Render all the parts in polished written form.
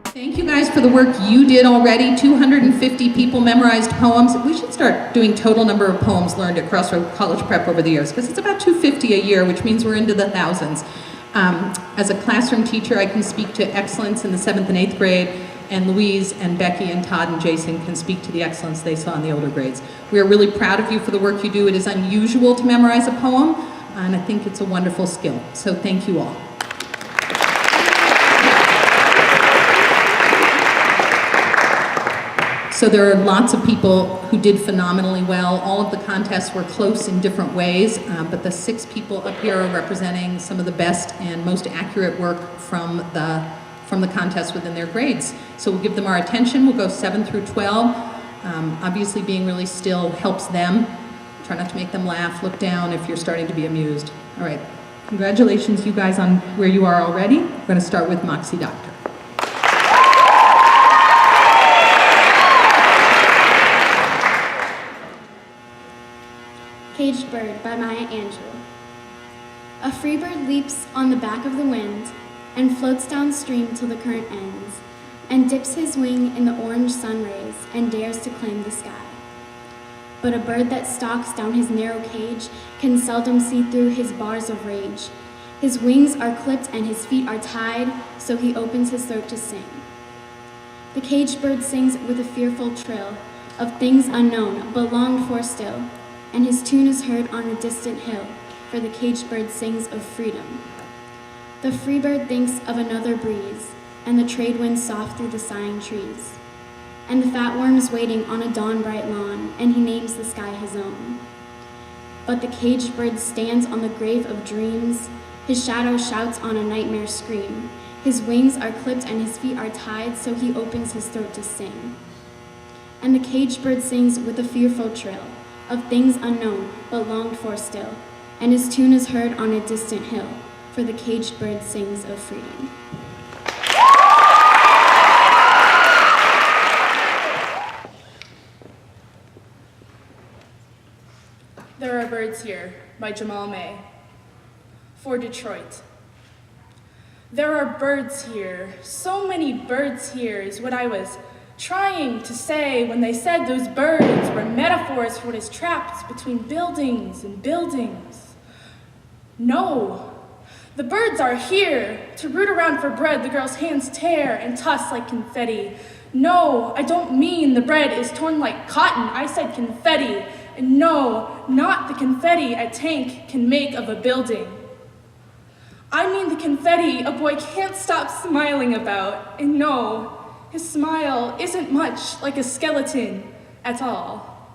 Thank you guys for the work you did already. 250 people memorized poems. We should start doing total number of poems learned at Crossroads College Prep over the years, because it's about 250 a year, which means we're into the thousands. As a classroom teacher, I can speak to excellence in the 7th and 8th grade, and Louise and Becky and Todd and Jason can speak to the excellence they saw in the older grades. We are really proud of you for the work you do. It is unusual to memorize a poem, and I think it's a wonderful skill. So thank you all. So there are lots of people who did phenomenally well. All of the contests were close in different ways, but the 6 people up here are representing some of the best and most accurate work from the contest within their grades. So we'll give them our attention. We'll go 7 through 12. Obviously being really still helps them. Try not to make them laugh. Look down if you're starting to be amused. All right, congratulations you guys on where you are already. We're gonna start with Moxie Doctor. Caged Bird by Maya Angelou. A free bird leaps on the back of the wind and floats downstream till the current ends, and dips his wing in the orange sun rays and dares to claim the sky. But a bird that stalks down his narrow cage can seldom see through his bars of rage. His wings are clipped and his feet are tied, so he opens his throat to sing. The caged bird sings with a fearful trill of things unknown but longed for still, and his tune is heard on a distant hill, for the caged bird sings of freedom. The free bird thinks of another breeze, and the trade wind soft through the sighing trees, and the fat worms waiting on a dawn-bright lawn, and he names the sky his own. But the caged bird stands on the grave of dreams, his shadow shouts on a nightmare scream, his wings are clipped and his feet are tied, so he opens his throat to sing. And the caged bird sings with a fearful trill, of things unknown, but longed for still, and his tune is heard on a distant hill, for the caged bird sings of freedom. There Are Birds Here by Jamal May. For Detroit. There are birds here, so many birds here is what I was trying to say when they said those birds were metaphors for what is trapped between buildings and buildings. No, the birds are here to root around for bread the girls' hands tear and toss like confetti. No, I don't mean the bread is torn like cotton, I said confetti. And no, not the confetti a tank can make of a building. I mean the confetti a boy can't stop smiling about, and no, his smile isn't much like a skeleton at all.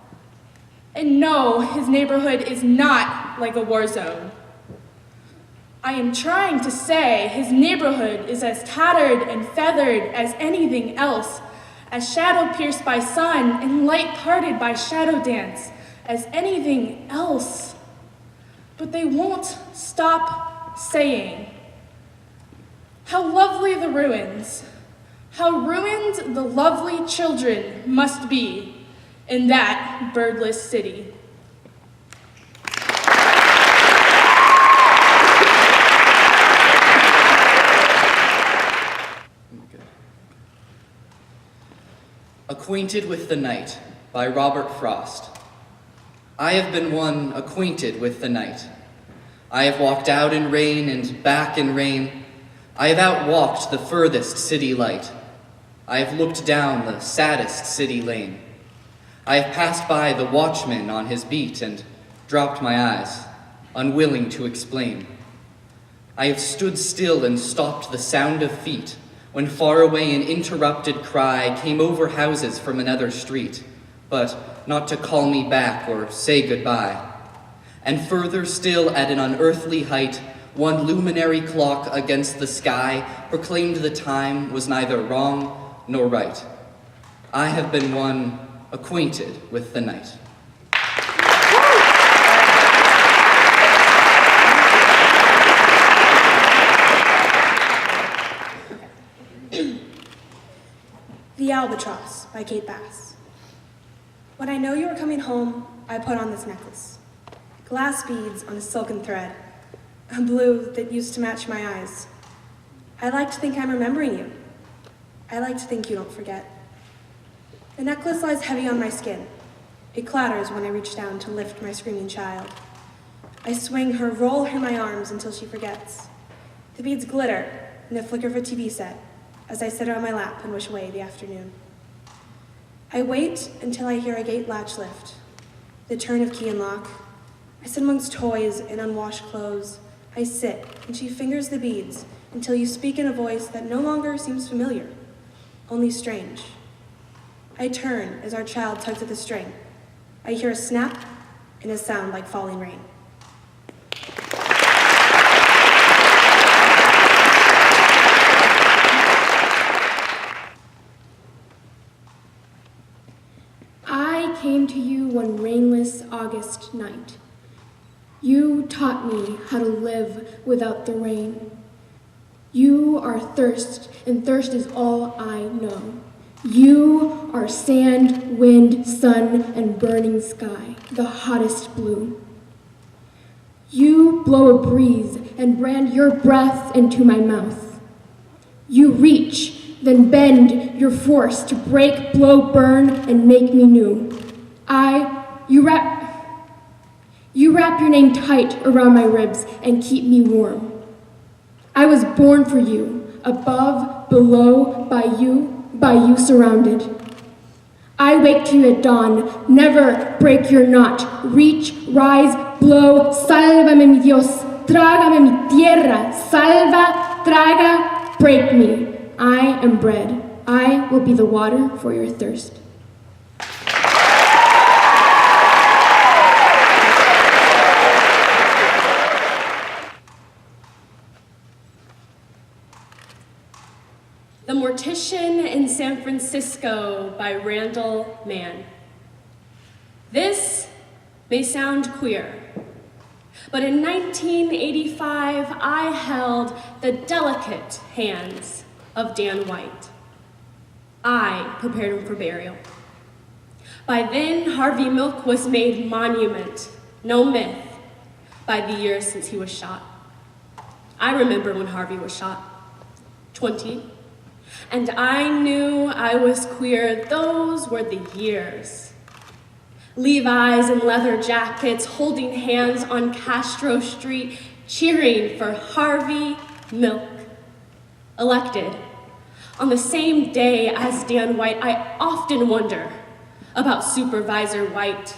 And no, his neighborhood is not like a war zone. I am trying to say his neighborhood is as tattered and feathered as anything else, as shadow pierced by sun and light parted by shadow dance as anything else. But they won't stop saying, how lovely the ruins, how ruined the lovely children must be in that birdless city. Acquainted with the Night by Robert Frost. I have been one acquainted with the night. I have walked out in rain and back in rain. I have outwalked the furthest city light. I have looked down the saddest city lane. I have passed by the watchman on his beat and dropped my eyes, unwilling to explain. I have stood still and stopped the sound of feet when far away an interrupted cry came over houses from another street, but not to call me back or say goodbye. And further still at an unearthly height, one luminary clock against the sky proclaimed the time was neither wrong nor right. I have been one acquainted with the night. The Albatross by Kate Bass. When I know you are coming home, I put on this necklace. Glass beads on a silken thread. a blue that used to match my eyes. I like to think I'm remembering you. I like to think you don't forget. The necklace lies heavy on my skin. It clatters when I reach down to lift my screaming child. I swing her, roll her in my arms until she forgets. The beads glitter in the flicker of a TV set as I sit her on my lap and wish away the afternoon. I wait until I hear a gate latch lift, the turn of key and lock. I sit amongst toys and unwashed clothes. I sit, and she fingers the beads until you speak in a voice that no longer seems familiar, only strange. I turn as our child tugs at the string. I hear a snap and a sound like falling rain. I came to you one rainless August night. You taught me how to live without the rain. You are thirst, and thirst is all I know. You are sand, wind, sun, and burning sky, the hottest blue. You blow a breeze and brand your breath into my mouth. You reach, then bend your force to break, blow, burn, and make me new. You wrap your name tight around my ribs and keep me warm. I was born for you, above, below, by you surrounded. I wake to you at dawn, never break your knot. Reach, rise, blow, sálvame mi Dios, trágame mi tierra, salva, traga, break me. I am bread. I will be the water for your thirst. The Mortician in San Francisco by Randall Mann. This may sound queer, but in 1985, I held the delicate hands of Dan White. I prepared him for burial. By then, Harvey Milk was made monument, no myth, by the years since he was shot. I remember when Harvey was shot, 20. And I knew I was queer. Those were the years. Levi's in leather jackets, holding hands on Castro Street, cheering for Harvey Milk. Elected on the same day as Dan White, I often wonder about Supervisor White,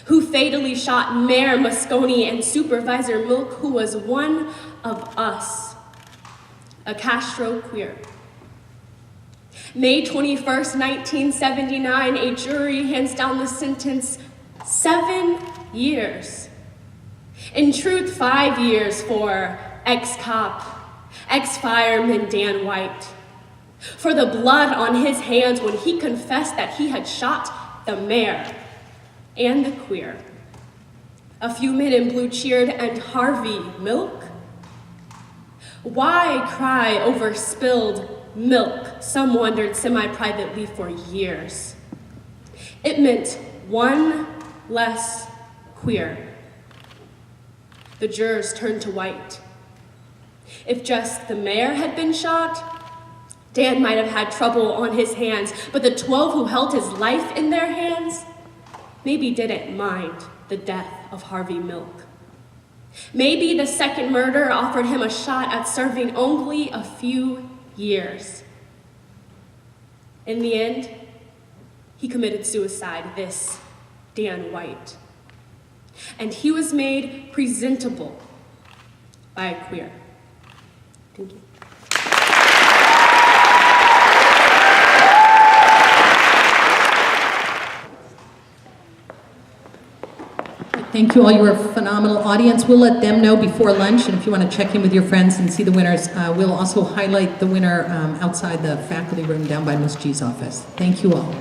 who fatally shot Mayor Moscone and Supervisor Milk, who was one of us, a Castro queer. May 21st, 1979, a jury hands down the sentence, 7 years. In truth, 5 years for ex-cop, ex-fireman Dan White, for the blood on his hands when he confessed that he had shot the mayor and the queer. A few men in blue cheered, and Harvey Milk? Why cry over spilled milk? Some wondered semi-privately for years. It meant one less queer. The jurors turned to White. If just the mayor had been shot, Dan might have had trouble on his hands, but the 12 who held his life in their hands maybe didn't mind the death of Harvey Milk. Maybe the second murder offered him a shot at serving only a few years. In the end, he committed suicide, this Dan White. And he was made presentable by a queer. Thank you. Thank you all. You were a phenomenal audience. We'll let them know before lunch, and if you want to check in with your friends and see the winners, we'll also highlight the winner outside the faculty room down by Ms. G's office. Thank you all.